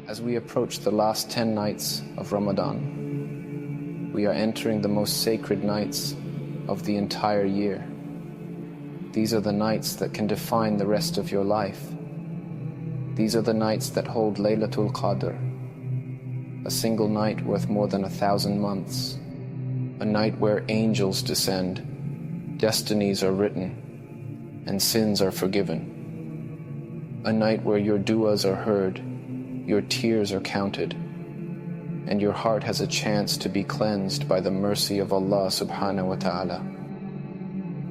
As we approach the last 10 nights of Ramadan, we are entering the most sacred nights of the entire year. These are the nights that can define the rest of your life. These are the nights that hold Laylatul Qadr, a single night worth more than 1,000 months, a night where angels descend, destinies are written, and sins are forgiven, a night where your du'as are heard, your tears are counted, and your heart has a chance to be cleansed by the mercy of Allah subhanahu wa ta'ala.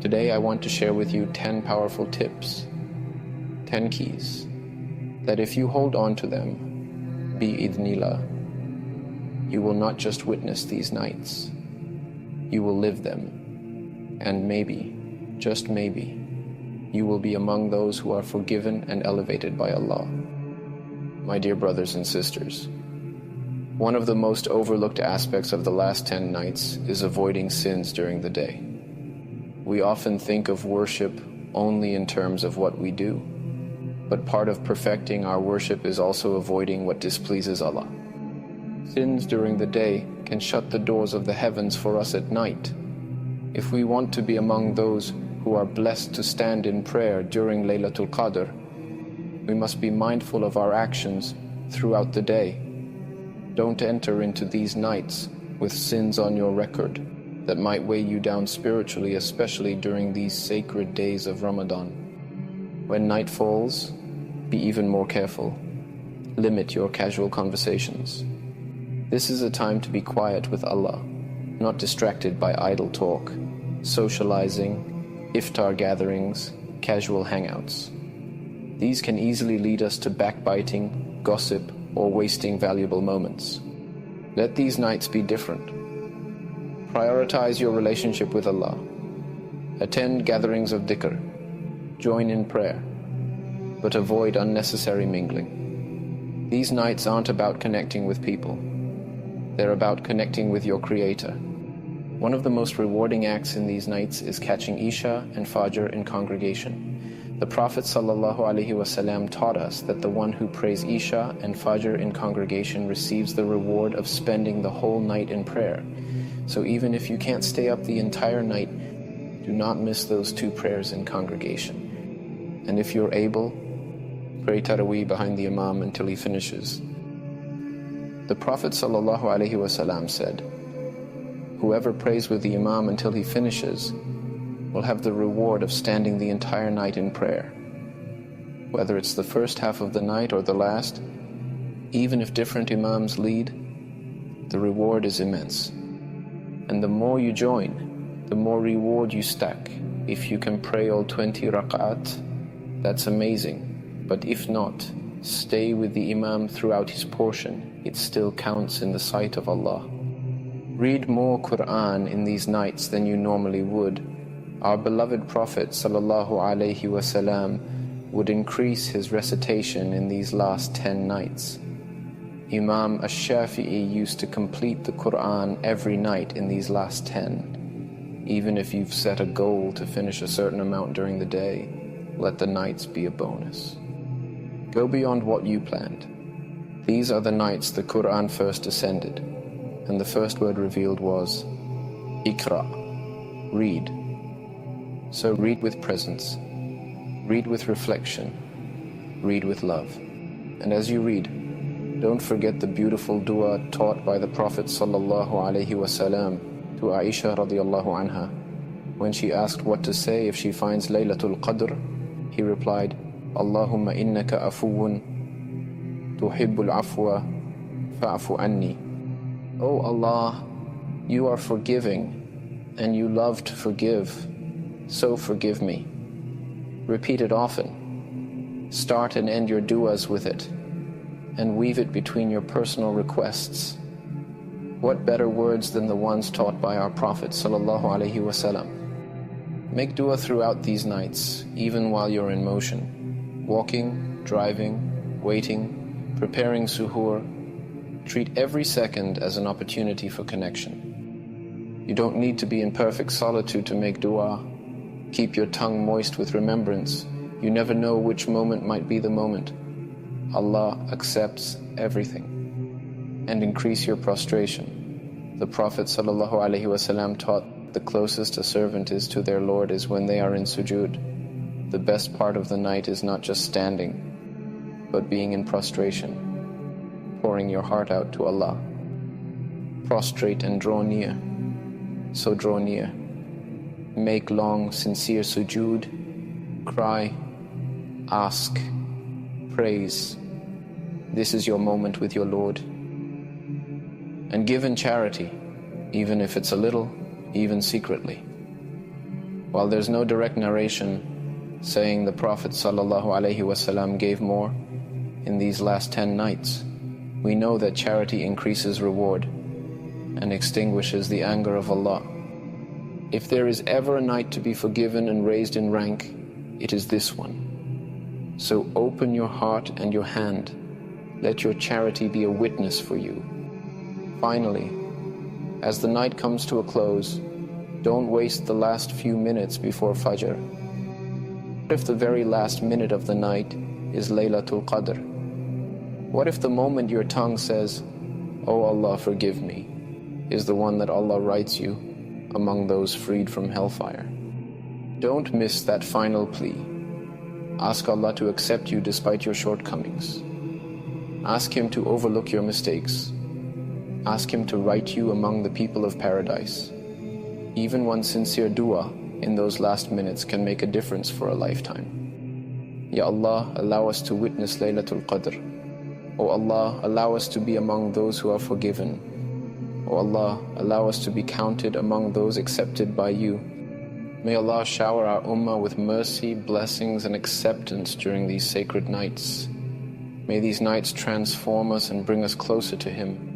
Today I want to share with you 10 powerful tips, 10 keys, that if you hold on to them, bi-idhnillah, you will not just witness these nights, you will live them, and maybe, just maybe, you will be among those who are forgiven and elevated by Allah. My dear brothers and sisters, one of the most overlooked aspects of the last 10 nights is avoiding sins during the day. We often think of worship only in terms of what we do, but part of perfecting our worship is also avoiding what displeases Allah. Sins during the day can shut the doors of the heavens for us at night. If we want to be among those who are blessed to stand in prayer during Laylatul Qadr, we must be mindful of our actions throughout the day. Don't enter into these nights with sins on your record that might weigh you down spiritually, especially during these sacred days of Ramadan. When night falls, be even more careful. Limit your casual conversations. This is a time to be quiet with Allah, not distracted by idle talk, socializing, iftar gatherings, casual hangouts. These can easily lead us to backbiting, gossip, or wasting valuable moments. Let these nights be different. Prioritize your relationship with Allah. Attend gatherings of dhikr. Join in prayer. But avoid unnecessary mingling. These nights aren't about connecting with people. They're about connecting with your Creator. One of the most rewarding acts in these nights is catching Isha and Fajr in congregation. The Prophet ﷺ taught us that the one who prays Isha and Fajr in congregation receives the reward of spending the whole night in prayer. So even if you can't stay up the entire night, do not miss those 2 prayers in congregation. And if you're able, pray Taraweeh behind the Imam until he finishes. The Prophet ﷺ said, "Whoever prays with the Imam until he finishes will have the reward of standing the entire night in prayer. Whether it's the first half of the night or the last, even if different Imams lead, the reward is immense. And the more you join, the more reward you stack. If you can pray all 20 rak'at, that's amazing. But if not, stay with the Imam throughout his portion. It still counts in the sight of Allah. Read more Quran in these nights than you normally would. Our beloved Prophet ﷺ would increase his recitation in these last 10 nights. Imam Ash-Shafi'i used to complete the Quran every night in these last 10. Even if you've set a goal to finish a certain amount during the day, let the nights be a bonus. Go beyond what you planned. These are the nights the Quran first descended, and the first word revealed was Iqra, read. So read with presence, read with reflection, read with love. And as you read, don't forget the beautiful dua taught by the Prophet ﷺ to Aisha radiallahu anha. When she asked what to say if she finds Laylatul Qadr, he replied, Allahumma innaka afuwun tuhibbul afwa fa'fu anni. Oh Allah, you are forgiving and you love to forgive. So forgive me. Repeat it often. Start and end your du'as with it, and weave it between your personal requests. What better words than the ones taught by our Prophet ﷺ? Make du'a throughout these nights, even while you're in motion, walking, driving, waiting, preparing suhoor. Treat every second as an opportunity for connection. You don't need to be in perfect solitude to make du'a. Keep your tongue moist with remembrance. You never know which moment might be the moment. Allah accepts everything. And increase your prostration. The Prophet ﷺ taught the closest a servant is to their Lord is when they are in sujood. The best part of the night is not just standing, but being in prostration, pouring your heart out to Allah. Prostrate and draw near. So draw near. Make long, sincere sujood. Cry, ask, praise. This is your moment with your Lord. And give in charity, even if it's a little, even secretly. While there's no direct narration saying the Prophet ﷺ gave more in these last 10 nights, we know that charity increases reward and extinguishes the anger of Allah. If there is ever a night to be forgiven and raised in rank, it is this one. So open your heart and your hand. Let your charity be a witness for you. Finally, as the night comes to a close, don't waste the last few minutes before Fajr. What if the very last minute of the night is Laylatul Qadr? What if the moment your tongue says, "Oh Allah, forgive me," is the one that Allah writes you among those freed from hellfire? Don't miss that final plea. Ask Allah to accept you despite your shortcomings. Ask Him to overlook your mistakes. Ask Him to write you among the people of paradise. Even one sincere dua in those last minutes can make a difference for a lifetime. Ya Allah, allow us to witness Laylatul Qadr. O Allah, allow us to be among those who are forgiven. O Allah, allow us to be counted among those accepted by you. May Allah shower our ummah with mercy, blessings, and acceptance during these sacred nights. May these nights transform us and bring us closer to Him.